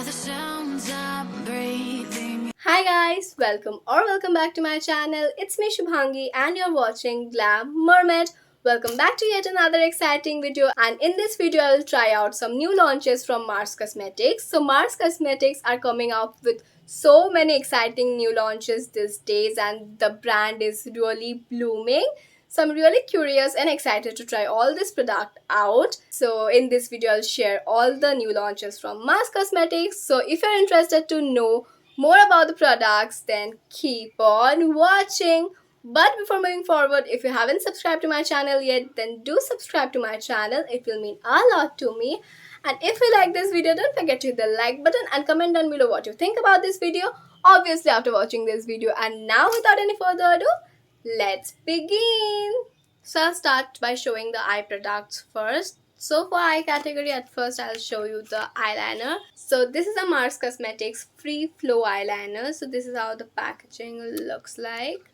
the sounds I'm breathing. Hi guys, welcome back to my channel. It's me Subhangi and you're watching Glam Mermaid. Welcome back to yet another exciting video, and in this video I'll try out some new launches from Mars Cosmetics. So Mars Cosmetics are coming out with so many exciting new launches these days and the brand is really blooming. So I'm really curious and excited to try all this product out. So in this video I'll share all the new launches from Mars Cosmetics. So if you're interested to know more about the products, then keep on watching. But before moving forward, if you haven't subscribed to my channel yet, then do subscribe to my channel. It will mean a lot to me. And if you like this video, don't forget to hit the like button and comment down below what you think about this video, obviously after watching this video. And now without any further ado, let's begin. So I'll start by showing the eye products first. So for eye category, at first I'll show you the eyeliner. So this is a Mars Cosmetics Free Flow eyeliner. So this is how the packaging looks like.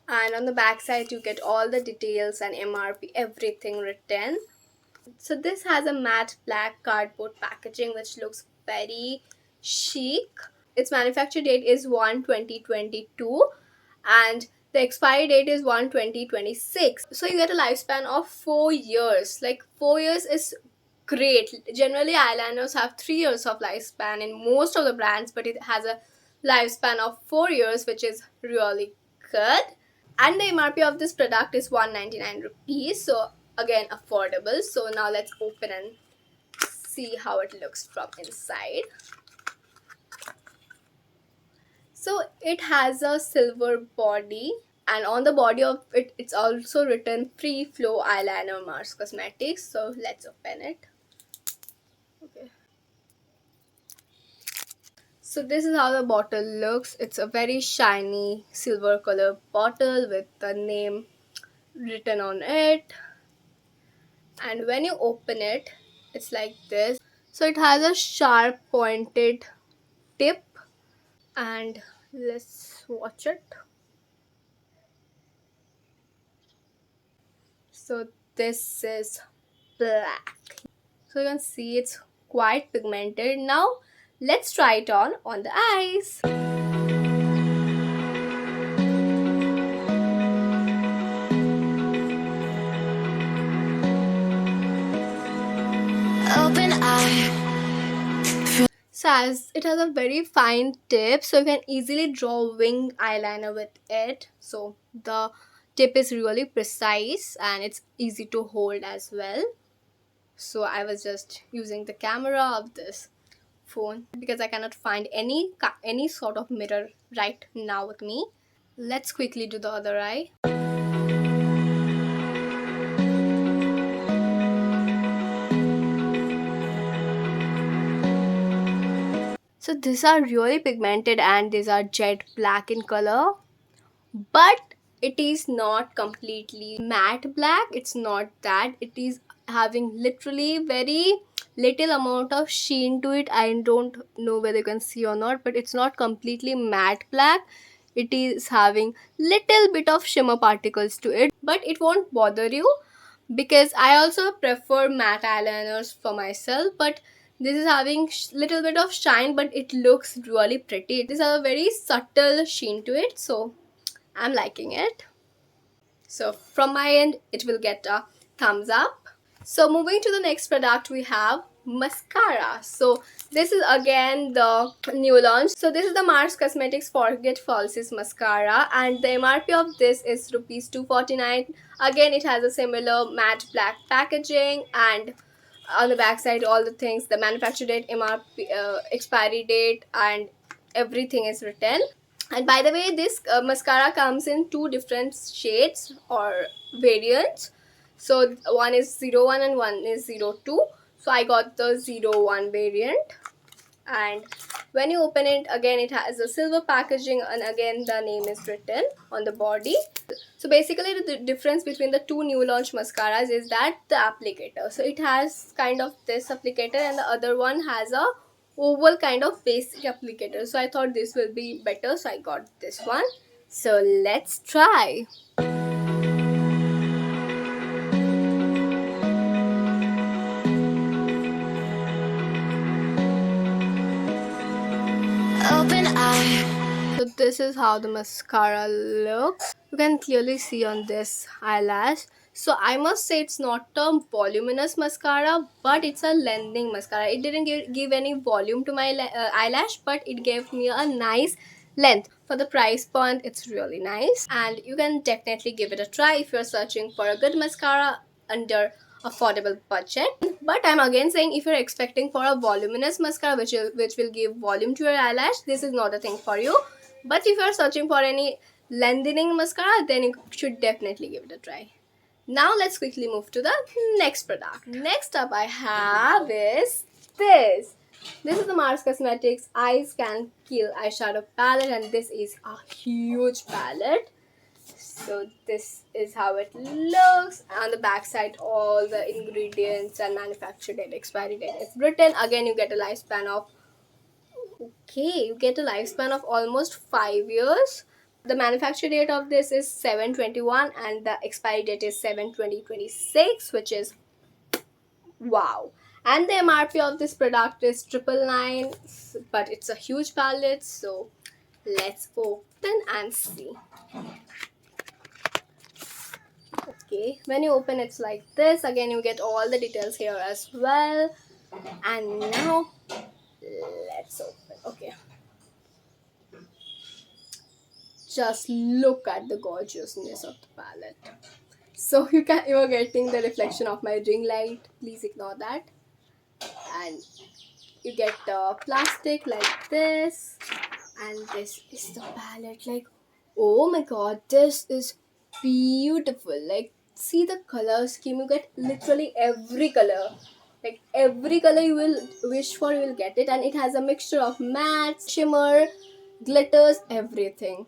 And on the back side you get all the details and MRP, everything written. So this has a matte black cardboard packaging which looks very chic. Its manufacture date is 1/2022 and the expiry date is 1/2026. So you get a lifespan of 4 years. Like 4 years is great. Generally eyeliners have 3 years of lifespan in most of the brands, but it has a lifespan of 4 years, which is really good. And the MRP of this product is 199 rupees. So again, affordable. So now let's open and see how it looks from inside. So it has a silver body, and on the body of it, it's also written Free Flow Eyeliner Mars Cosmetics. So let's open it. Okay. So this is how the bottle looks. It's a very shiny silver color bottle with the name written on it. And when you open it, it's like this. So it has a sharp pointed tip, and let's watch it. So this is black. So you can see it's quite pigmented. Now let's try it on the eyes. Open eye. So as it has a very fine tip, so you can easily draw wing eyeliner with it. So the tip is really precise and it's easy to hold as well. So I was just using the camera of this phone because I cannot find any sort of mirror right now with me. Let's quickly do the other eye. So these are really pigmented and these are jet black in color, but it is not completely matte black. It's not that. It is having literally very little amount of sheen to it. I don't know whether you can see or not, but it's not completely matte black. It is having little bit of shimmer particles to it, but it won't bother you because I also prefer matte eyeliners for myself, but this is having little bit of shine, but it looks really pretty. This has a very subtle sheen to it, so I'm liking it. So from my end, it will get a thumbs up. So moving to the next product, we have mascara. So this is again the new launch. So this is the Mars Cosmetics Forget Falsies mascara, and the MRP of this is rupees 249. Again, it has a similar matte black packaging, and on the back side all the things, the manufacture date, MRP, expiry date, and everything is written. And by the way, this mascara comes in 2 different shades or variants. So one is 01 and one is 02. So I got the 01 variant. And when you open it, again it has a silver packaging, and again the name is written on the body. So basically the difference between the 2 new launch mascaras is that the applicator. So it has kind of this applicator and the other one has a oval kind of basic applicator. So I thought this will be better, so I got this one. So let's try. this is how the mascara looks. You can clearly see on this eyelash. So I must say it's not a voluminous mascara, but it's a lengthening mascara. It didn't give any volume to my eyelash, but it gave me a nice length. For the price point, it's really nice, and you can definitely give it a try if you're searching for a good mascara under affordable budget. But I'm again saying, if you're expecting for a voluminous mascara which will give volume to your eyelash, this is not a thing for you. But if you're searching for any lengthening mascara, then you should definitely give it a try. Now let's quickly move to the next product. Next up I have is this. This is the Mars Cosmetics Eyes Can Kill eyeshadow palette, and this is a huge palette. So this is how it looks. On the back side, all the ingredients and manufacture date, expiry date is written. Again, you get a lifespan of almost 5 years. The manufacture date of this is 7/21 and the expiry date is 7/20/26, which is wow. And the MRP of this product is 999, but it's a huge palette, so let's open and see. Okay, when you open it's like this. Again, you get all the details here as well. And now let's open. Okay, just look at the gorgeousness of the palette. So you're getting the reflection of my ring light, please ignore that. And you get plastic like this, and this is the palette. Like, oh my god, this is beautiful. Like, see the color scheme. You get literally every color. Like, every color you will wish for, you will get it. And it has a mixture of matte, shimmer, glitters, everything.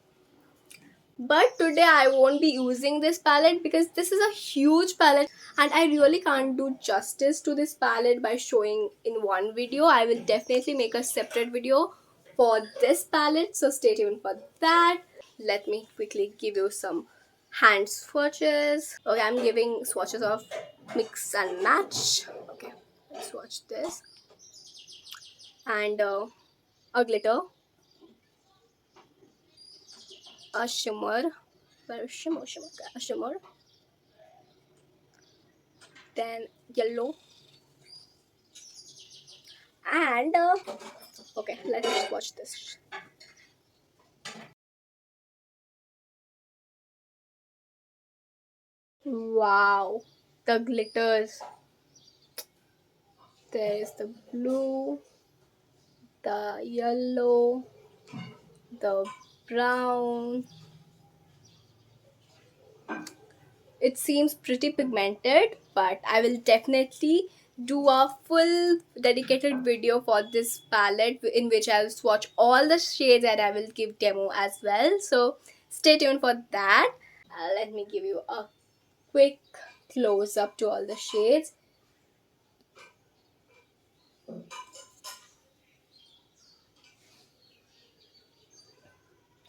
But today I won't be using this palette because this is a huge palette and I really can't do justice to this palette by showing in one video. I will definitely make a separate video for this palette, so stay tuned for that. Let me quickly give you some hand swatches. Okay, I'm giving swatches of mix and match. Okay, let's swatch this. And a glitter, a shimmer, a shimmer, then yellow, and okay, let's just watch this. Wow, the glitters. There is the blue, the yellow, the brown. It seems pretty pigmented, but I will definitely do a full dedicated video for this palette in which I'll swatch all the shades and I will give demo as well. So stay tuned for that. Let me give you a quick close up to all the shades.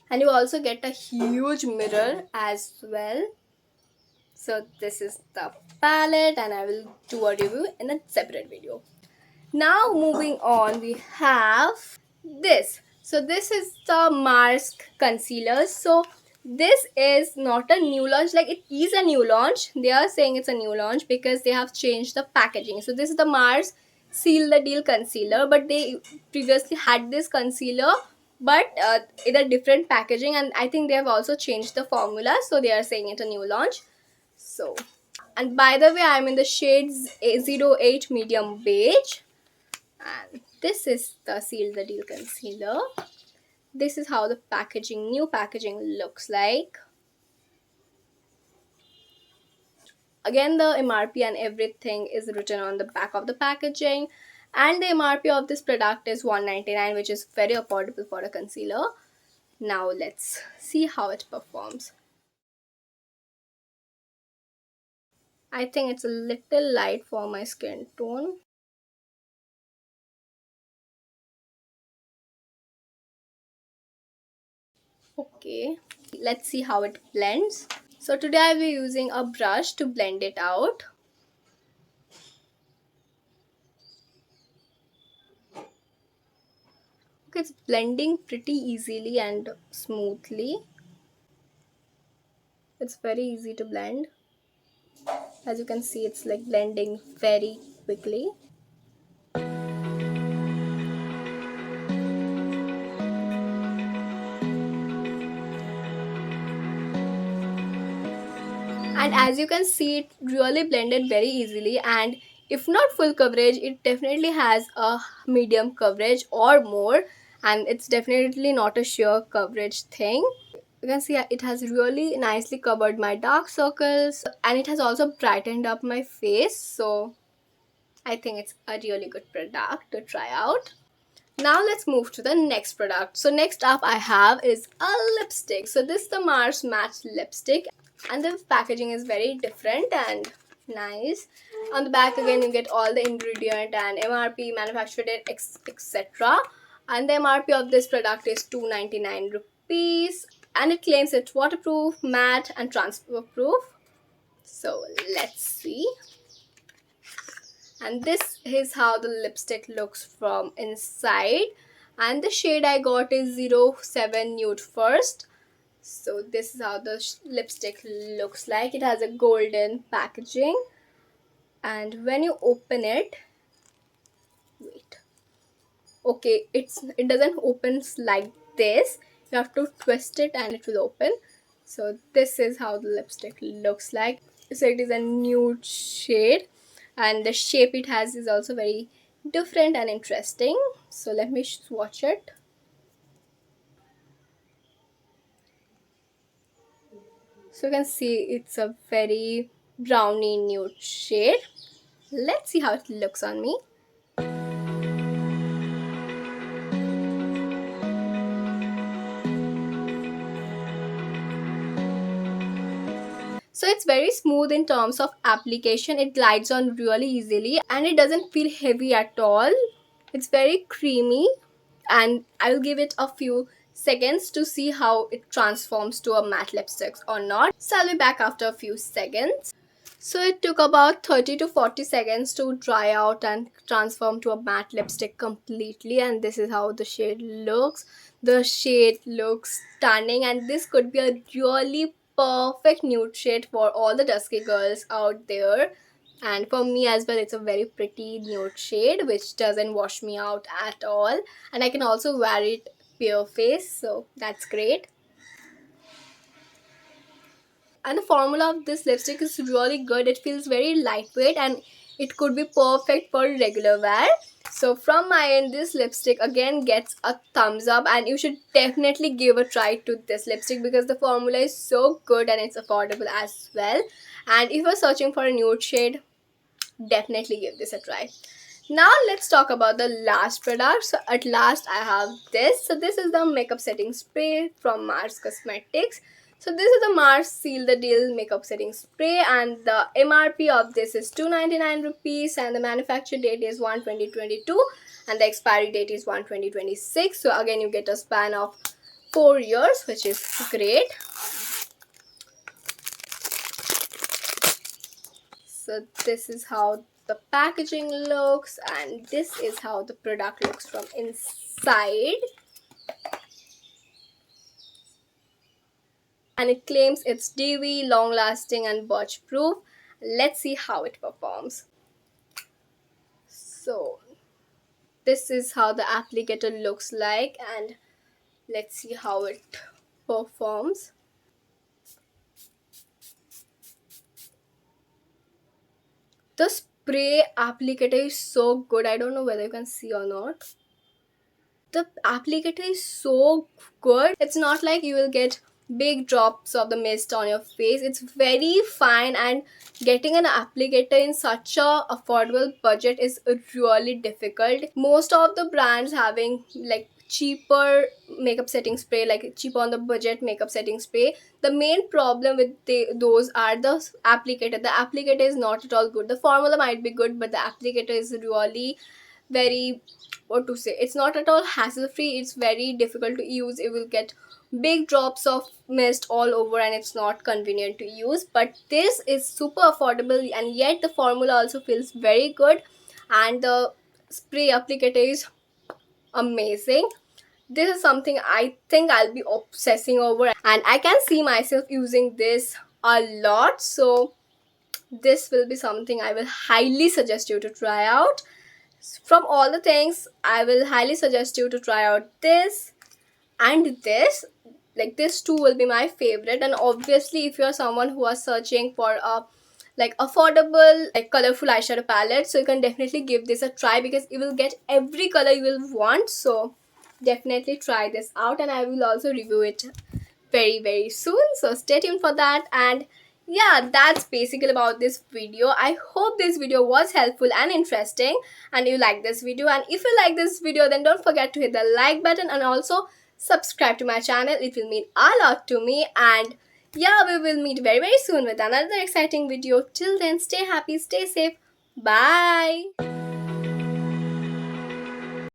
And you also get a huge mirror as well. So this is the palette and I will do a review in a separate video. Now moving on, we have this. So this is the Mars concealer. So this is not a new launch. Like, it is a new launch. They are saying it's a new launch because they have changed the packaging. So this is the Mars Seal the Deal concealer, but they previously had this concealer but in a different packaging, and I think they have also changed the formula, so they are saying it a new launch. So, and by the way, I'm in the shades A08 medium beige, and this is the Seal the Deal concealer. This is how the new packaging looks like. Again, the MRP and everything is written on the back of the packaging, and the MRP of this product is $199, which is very affordable for a concealer. Now let's see how it performs. I think it's a little light for my skin tone. Okay, let's see how it blends. So today I'll be using a brush to blend it out. It's blending pretty easily and smoothly. It's very easy to blend. As you can see, it's like blending very quickly. And as you can see, it really blended very easily, and if not full coverage, it definitely has a medium coverage or more, and it's definitely not a sheer coverage thing. You can see it has really nicely covered my dark circles, and it has also brightened up my face, so I think it's a really good product to try out. Now let's move to the next product. So next up I have is a lipstick. So this is the Mars Matte lipstick, and the packaging is very different and nice. On the back again you get all the ingredient and MRP, manufacturer date, etc. And the MRP of this product is 299 rupees, and it claims it's waterproof, matte and transfer proof. So let's see. And this is how the lipstick looks from inside, and the shade I got is 07 Nude First. So this is how the lipstick looks like. It has a golden packaging, and when you open it, wait, okay, it doesn't open like this. You have to twist it and it will open. So this is how the lipstick looks like. So it is a nude shade, and the shape it has is also very different and interesting. So let me swatch it. So you can see it's a very browny nude shade. Let's see how it looks on me. So it's very smooth in terms of application. It glides on really easily and it doesn't feel heavy at all. It's very creamy, and I'll give it a few seconds to see how it transforms to a matte lipstick or not. So I'll be back after a few seconds. So it took about 30 to 40 seconds to dry out and transform to a matte lipstick completely, and this is how the shade looks. The shade looks stunning, and this could be a really perfect nude shade for all the dusky girls out there. And for me as well, it's a very pretty nude shade which doesn't wash me out at all, and I can also wear it bare face, so that's great. And the formula of this lipstick is really good. It feels very lightweight and it could be perfect for regular wear. So from my end, this lipstick again gets a thumbs up, and you should definitely give a try to this lipstick because the formula is so good and it's affordable as well. And if you're searching for a nude shade, definitely give this a try. Now let's talk about the last product. So at last I have this. So this is the makeup setting spray from Mars Cosmetics. So this is the Mars Seal the Deal makeup setting spray, and the MRP of this is 299 rupees, and the manufacture date is 1/20/22 and the expiry date is 1/20/26. So again you get a span of 4 years, which is great. So this is how the packaging looks, and this is how the product looks from inside. And it claims it's dewy, long lasting and budge proof. Let's see how it performs. So this is how the applicator looks like, and let's see how it performs. The spray applicator is so good. I don't know whether you can see or not. The applicator is so good. It's not like you will get big drops of the mist on your face. It's very fine, and getting an applicator in such a affordable budget is really difficult. Most of the brands having like cheaper makeup setting spray, like cheap on the budget makeup setting spray, the main problem with those are the applicator. The applicator is not at all good. The formula might be good, but the applicator is really very, what to say, it's not at all hassle free. It's very difficult to use. It will get big drops of mist all over and it's not convenient to use. But this is super affordable, and yet the formula also feels very good, and the spray applicator is amazing. this is something I think I'll be obsessing over, and I can see myself using this a lot. So this will be something I will highly suggest you to try out. From all the things, I will highly suggest you to try out this and this. Like this two will be my favorite, and obviously if you're someone who are searching for a like affordable like colorful eyeshadow palette, so you can definitely give this a try because you will get every color you will want. So definitely try this out, and I will also review it very soon, so stay tuned for that. And yeah, that's basically about this video. I hope this video was helpful and interesting and you like this video. And if you like this video, then don't forget to hit the like button and also subscribe to my channel. It will mean a lot to me. And yeah, we will meet very soon with another exciting video. Till then, stay happy, stay safe. Bye.